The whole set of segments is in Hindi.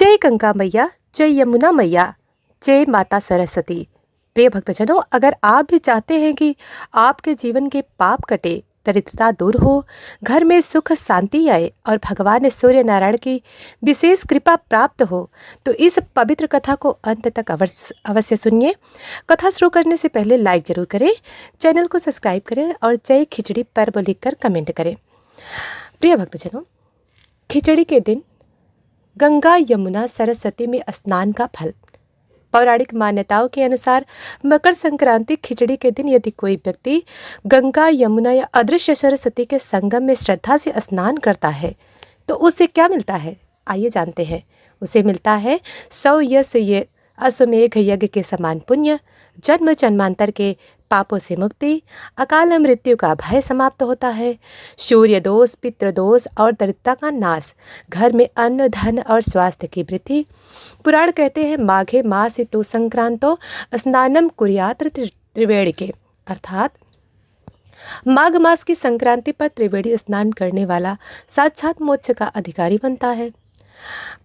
जय गंगा मैया, जय यमुना मैया, जय माता सरस्वती। प्रिय भक्तजनों, अगर आप भी चाहते हैं कि आपके जीवन के पाप कटे, दरिद्रता दूर हो, घर में सुख शांति आए और भगवान सूर्य नारायण की विशेष कृपा प्राप्त हो, तो इस पवित्र कथा को अंत तक अवश्य अवश्य सुनिए। कथा शुरू करने से पहले लाइक जरूर करें, चैनल को सब्सक्राइब करें और जय खिचड़ी पर्व लिखकर कमेंट करें। प्रिय भक्तजनों, खिचड़ी के दिन गंगा यमुना सरस्वती में स्नान का फल। पौराणिक मान्यताओं के अनुसार मकर संक्रांति खिचड़ी के दिन यदि कोई व्यक्ति गंगा यमुना या अदृश्य सरस्वती के संगम में श्रद्धा से स्नान करता है तो उसे क्या मिलता है, आइए जानते हैं। उसे मिलता है 100 यश ये अश्वमेघ यज्ञ के समान पुण्य, जन्म जन्मांतर के पापों से मुक्ति, अकाल मृत्यु का भय समाप्त होता है, सूर्य दोष, पितृ दोष और दरिद्रता का नाश, घर में अन्न धन और स्वास्थ्य की वृद्धि। पुराण कहते हैं माघे मास तु संक्रांतो स्नानम कुर्यात् त्रिवेणी के, अर्थात माघ मास की संक्रांति पर त्रिवेणी स्नान करने वाला साक्षात मोक्ष का अधिकारी बनता है।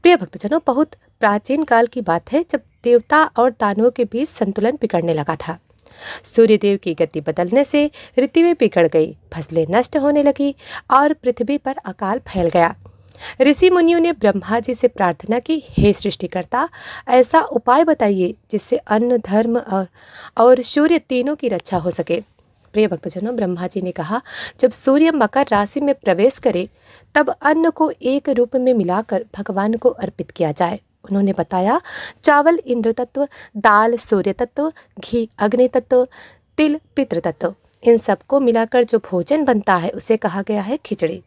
प्रिय भक्तजनों, बहुत प्राचीन काल की बात है जब देवता और दानवों के बीच संतुलन बिगड़ने लगा था। सूर्यदेव की गति बदलने से ऋतुएं बिगड़ गई, फसलें नष्ट होने लगी और पृथ्वी पर अकाल फैल गया। ऋषि मुनियों ने ब्रह्मा जी से प्रार्थना की, हे सृष्टिकर्ता, ऐसा उपाय बताइए जिससे अन्न, धर्म और सूर्य तीनों की रक्षा हो सके। प्रिय भक्तजनों, ब्रह्मा जी ने कहा, जब सूर्य मकर राशि में प्रवेश करे तब अन्न को एक रूप में मिलाकर भगवान को अर्पित किया जाए। उन्होंने बताया, चावल इंद्र तत्व, दाल सूर्य तत्व, घी अग्नि तत्व, तिल पितृ तत्व, इन सबको मिलाकर जो भोजन बनता है उसे कहा गया है खिचड़ी।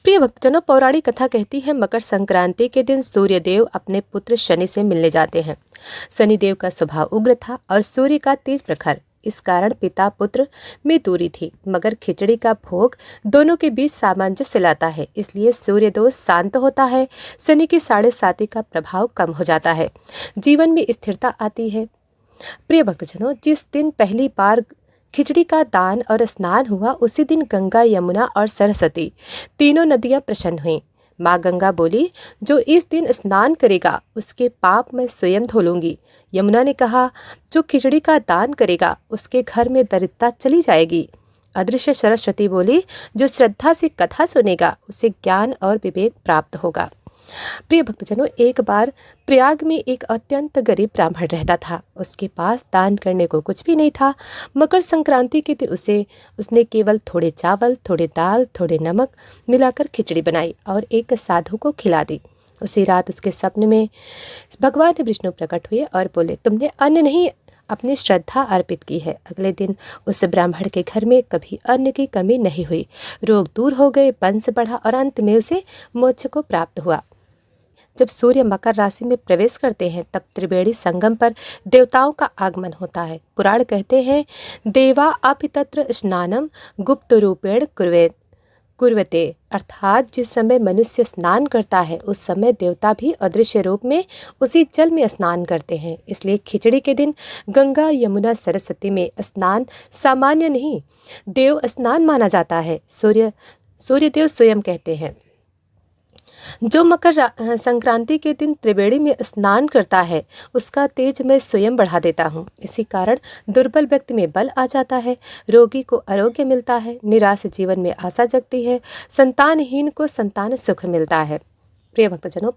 प्रिय भक्तजनों, पौराणिक कथा कहती है मकर संक्रांति के दिन सूर्यदेव अपने पुत्र शनि से मिलने जाते हैं। शनिदेव का स्वभाव उग्र था और सूर्य का तेज प्रखर, इस कारण पिता पुत्र में दूरी थी, मगर खिचड़ी का भोग दोनों के बीच सामंजस्य लाता है, इसलिए सूर्य दोष शांत होता है, शनि की 7.5 का प्रभाव कम हो जाता है, जीवन में स्थिरता आती है। प्रिय भक्तजनों, जिस दिन पहली बार खिचड़ी का दान और स्नान हुआ उसी दिन गंगा यमुना और सरस्वती तीनों नदियां प्रसन्न हुईं। माँ गंगा बोली, जो इस दिन स्नान करेगा उसके पाप मैं स्वयं धो लूंगी। यमुना ने कहा, जो खिचड़ी का दान करेगा उसके घर में दरिद्रता चली जाएगी। अदृश्य सरस्वती बोली, जो श्रद्धा से कथा सुनेगा उसे ज्ञान और विवेक प्राप्त होगा। प्रिय भक्तजनों, एक बार प्रयाग में एक अत्यंत गरीब ब्राह्मण रहता था। उसके पास दान करने को कुछ भी नहीं था। मकर संक्रांति के दिन उसने केवल थोड़े चावल, थोड़े दाल, थोड़े नमक मिलाकर खिचड़ी बनाई और एक साधु को खिला दी। उसी रात उसके सपने में भगवान विष्णु प्रकट हुए और बोले, तुमने अन्न नहीं अपनी श्रद्धा अर्पित की है। अगले दिन उस ब्राह्मण के घर में कभी अन्न की कमी नहीं हुई, रोग दूर हो गए, वंश बढ़ा और अंत में उसे मोक्ष को प्राप्त हुआ। जब सूर्य मकर राशि में प्रवेश करते हैं तब त्रिवेणी संगम पर देवताओं का आगमन होता है। पुराण कहते हैं, देवा अपि तत्र स्नानम गुप्त रूपेण कुर्वते, अर्थात जिस समय मनुष्य स्नान करता है उस समय देवता भी अदृश्य रूप में उसी जल में स्नान करते हैं। इसलिए खिचड़ी के दिन गंगा यमुना सरस्वती में स्नान सामान्य नहीं, देव स्नान माना जाता है। सूर्यदेव स्वयं कहते हैं, जो मकर संक्रांति के दिन त्रिवेणी में स्नान करता है उसका तेज मैं स्वयं बढ़ा देता हूँ। इसी कारण दुर्बल व्यक्ति में बल आ जाता है, रोगी को आरोग्य मिलता है, निराश जीवन में आशा जगती है, संतानहीन को संतान सुख मिलता है। प्रिय भक्तजनों,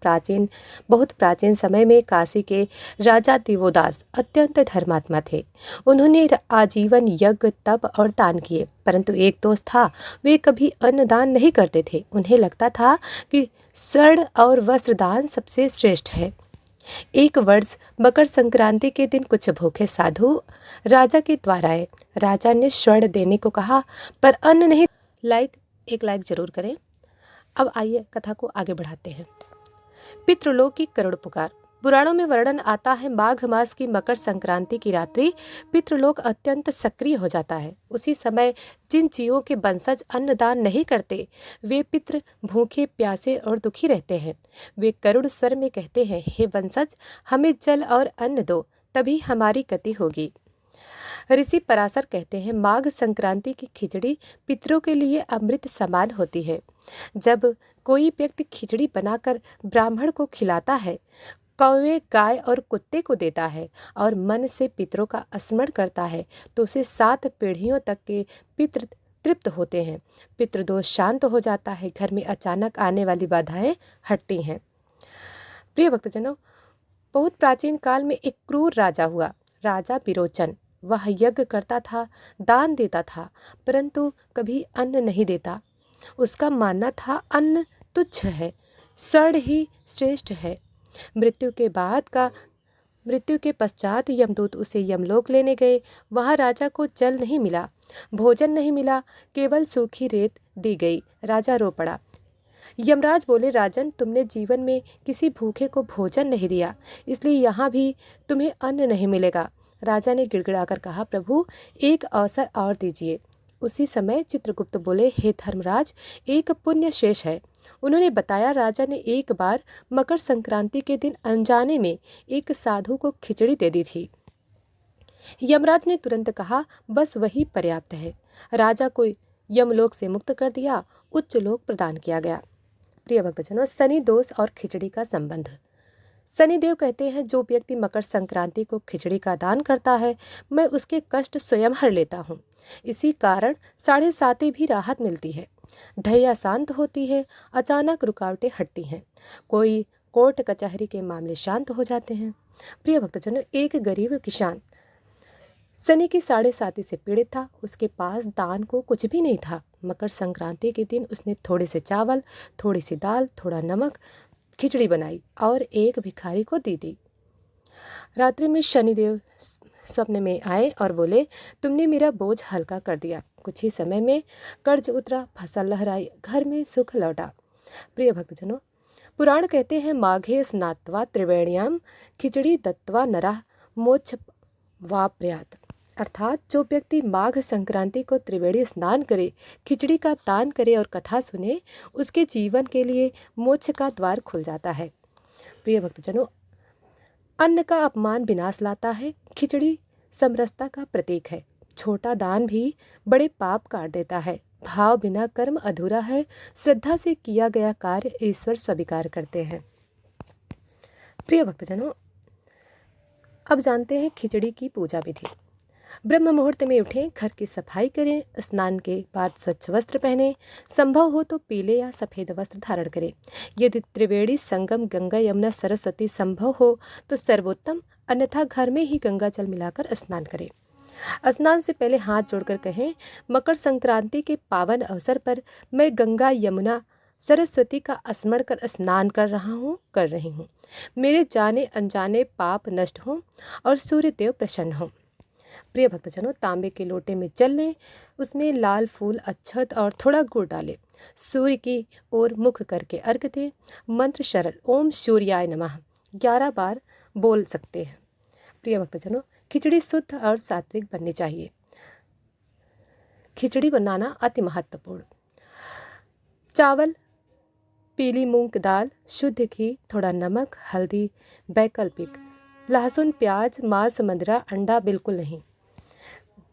बहुत प्राचीन समय में काशी के राजा दिवोदास अत्यंत धर्मात्मा थे। उन्होंने आजीवन यज्ञ, तप और दान किए, परंतु एक दोष था, वे कभी अन्न दान नहीं करते थे। उन्हें लगता था कि स्वर्ण और वस्त्र दान सबसे श्रेष्ठ है। एक वर्ष मकर संक्रांति के दिन कुछ भूखे साधु राजा के द्वार आए। राजा ने स्वर्ण देने को कहा पर अन्न नहीं। एक लाइक जरूर करें। अब आइए कथा को आगे बढ़ाते हैं। पितृलोक की करुण पुकार। पुराणों में वर्णन आता है, माघ मास की मकर संक्रांति की रात्रि पितृलोक अत्यंत सक्रिय हो जाता है। उसी समय जिन जीवों के वंशज अन्नदान नहीं करते वे पितृ भूखे, प्यासे और दुखी रहते हैं। वे करुण स्वर में कहते हैं, हे वंशज, हमें जल और अन्न दो, तभी हमारी गति होगी। ऋषि पराशर कहते हैं, माघ संक्रांति की खिचड़ी पितरों के लिए अमृत समान होती है। जब कोई व्यक्ति खिचड़ी बनाकर ब्राह्मण को खिलाता है, कौवे, गाय और कुत्ते को देता है और मन से पितरों का स्मरण करता है, तो उसे 7 पीढ़ियों तक के पितृ तृप्त होते हैं। पितृदोष शांत हो जाता है, घर में अचानक आने वाली बाधाएं हटती हैं। प्रिय भक्तजनों, बहुत प्राचीन काल में एक क्रूर राजा हुआ, राजा विरोचन। वह यज्ञ करता था, दान देता था, परंतु कभी अन्न नहीं देता। उसका मानना था अन्न तुच्छ है, स्वर्ण ही श्रेष्ठ है। मृत्यु के पश्चात यमदूत उसे यमलोक लेने गए। वहां राजा को जल नहीं मिला, भोजन नहीं मिला, केवल सूखी रेत दी गई। राजा रो पड़ा। यमराज बोले, राजन, तुमने जीवन में किसी भूखे को भोजन नहीं दिया, इसलिए यहाँ भी तुम्हें अन्न नहीं मिलेगा। राजा ने गिड़गिड़ाकर कहा, प्रभु, एक अवसर और दीजिए। उसी समय चित्रगुप्त बोले, हे धर्मराज, एक पुण्य शेष है। उन्होंने बताया, राजा ने एक बार मकर संक्रांति के दिन अनजाने में एक साधु को खिचड़ी दे दी थी। यमराज ने तुरंत कहा, बस वही पर्याप्त है। राजा को यमलोक से मुक्त कर दिया, उच्च लोक प्रदान किया गया। प्रिय भक्तजनों, शनि दोष और खिचड़ी का संबंध। शनिदेव कहते हैं, जो व्यक्ति मकर संक्रांति को खिचड़ी का दान करता है, मैं उसके कष्ट स्वयं हर लेता हूँ। इसी कारण 7.5 भी राहत मिलती है, ढैया शांत होती है, अचानक रुकावटें हटती हैं, कोई कोर्ट कचहरी के मामले शांत हो जाते हैं। प्रिय भक्तजनों, एक गरीब किसान शनि की 7.5 से पीड़ित था। उसके पास दान को कुछ भी नहीं था। मकर संक्रांति के दिन उसने थोड़े से चावल, थोड़ी सी दाल, थोड़ा नमक, खिचड़ी बनाई और एक भिखारी को दी दी। रात्रि में शनिदेव स्वप्न में आए और बोले, तुमने मेरा बोझ हल्का कर दिया। कुछ ही समय में कर्ज उतरा, फसल लहराई, घर में सुख लौटा। प्रिय भक्तजनों, पुराण कहते हैं, माघे स्नात्वा त्रिवेण्याम खिचड़ी दत्वा नरा मोक्ष वाप्यात। अर्थात जो व्यक्ति माघ संक्रांति को त्रिवेणी स्नान करे, खिचड़ी का दान करे और कथा सुने, उसके जीवन के लिए मोक्ष का द्वार खुल जाता है। प्रिय भक्तजनों, अन्न का अपमान विनाश लाता है। खिचड़ी समरसता का प्रतीक है। छोटा दान भी बड़े पाप काट देता है। भाव बिना कर्म अधूरा है। श्रद्धा से किया गया कार्य ईश्वर स्वीकार करते हैं। प्रिय भक्तजनों, अब जानते हैं खिचड़ी की पूजा विधि। ब्रह्म मुहूर्त में उठें, घर की सफाई करें, स्नान के बाद स्वच्छ वस्त्र पहनें, संभव हो तो पीले या सफ़ेद वस्त्र धारण करें। यदि त्रिवेणी संगम गंगा यमुना सरस्वती संभव हो तो सर्वोत्तम, अन्यथा घर में ही गंगा जल मिलाकर स्नान करें। स्नान से पहले हाथ जोड़कर कहें, मकर संक्रांति के पावन अवसर पर मैं गंगा यमुना सरस्वती का स्मरण कर स्नान कर रही हूँ। मेरे जाने अनजाने पाप नष्ट हों और सूर्यदेव प्रसन्न हों। प्रिय भक्तजनों, तांबे के लोटे में जल लें, उसमें लाल फूल, अक्षत और थोड़ा गुड़ डालें। सूर्य की ओर मुख करके अर्घ दें। मंत्र सरल, ओम सूर्याय नमः 11 बार बोल सकते हैं। प्रिय भक्तजनों, खिचड़ी शुद्ध और सात्विक बननी चाहिए। खिचड़ी बनाना अति महत्वपूर्ण। चावल, पीली मूंग की दाल, शुद्ध घी, थोड़ा नमक, हल्दी। वैकल्पिक, लहसुन, प्याज, मांस, मदिरा, अंडा बिल्कुल नहीं।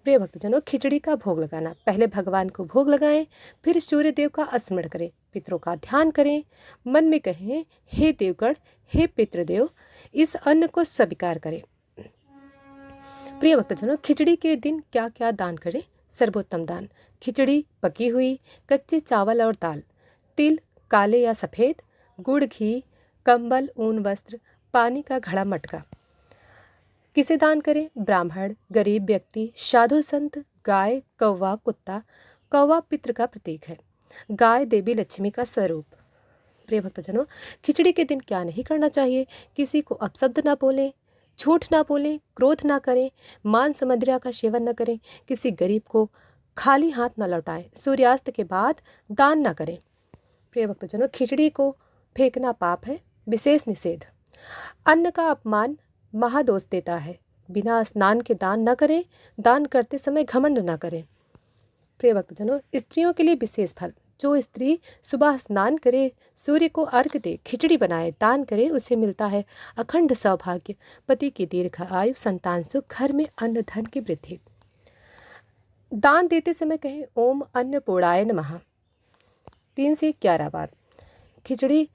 प्रिय भक्तजनों, खिचड़ी का भोग लगाना। पहले भगवान को भोग लगाएं, फिर सूर्य देव का स्मरण करें, पितरों का ध्यान करें, मन में कहें, हे देवगण, हे पितृदेव, इस अन्न को स्वीकार करें। प्रिय भक्तजनों, खिचड़ी के दिन क्या क्या दान करें? सर्वोत्तम दान, खिचड़ी, पकी हुई, कच्चे चावल और दाल, तिल, काले या सफ़ेद, गुड़, घी, कंबल, ऊन वस्त्र, पानी का घड़ा, मटका। किसे दान करें? ब्राह्मण, गरीब व्यक्ति, साधु संत, गाय, कौवा, कुत्ता। कौवा पितृ का प्रतीक है, गाय देवी लक्ष्मी का स्वरूप। प्रिय भक्तजनों, खिचड़ी के दिन क्या नहीं करना चाहिए? किसी को अपशब्द ना बोलें, झूठ ना बोलें, क्रोध ना करें, मांस मदिरा का सेवन न करें, किसी गरीब को खाली हाथ न लौटाएं, सूर्यास्त के बाद दान न करें। प्रिय भक्तजनों, खिचड़ी को फेंकना पाप है, विशेष निषेध। अन्न का अपमान महादोष देता है। बिना स्नान के दान न करें, दान करते समय घमंड न करें। प्रिय भक्तजनों, स्त्रियों के लिए विशेष फल। जो स्त्री सुबह स्नान करे, सूर्य को अर्घ दे, खिचड़ी बनाए, दान करे, उसे मिलता है अखंड सौभाग्य, पति की दीर्घ आयु, संतान सुख, घर में अन्न धन की वृद्धि। दान देते समय कहें ओम अन्नपूर्णाय नमः 3 से 11 बार। खिचड़ी।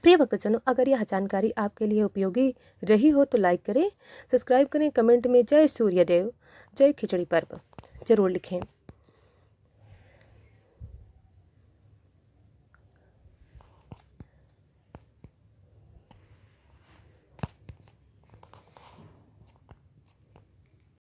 प्रिय भक्तजनों, अगर यह जानकारी आपके लिए उपयोगी रही हो तो लाइक करें, सब्सक्राइब करें, कमेंट में जय सूर्यदेव, जय खिचड़ी पर्व जरूर लिखें।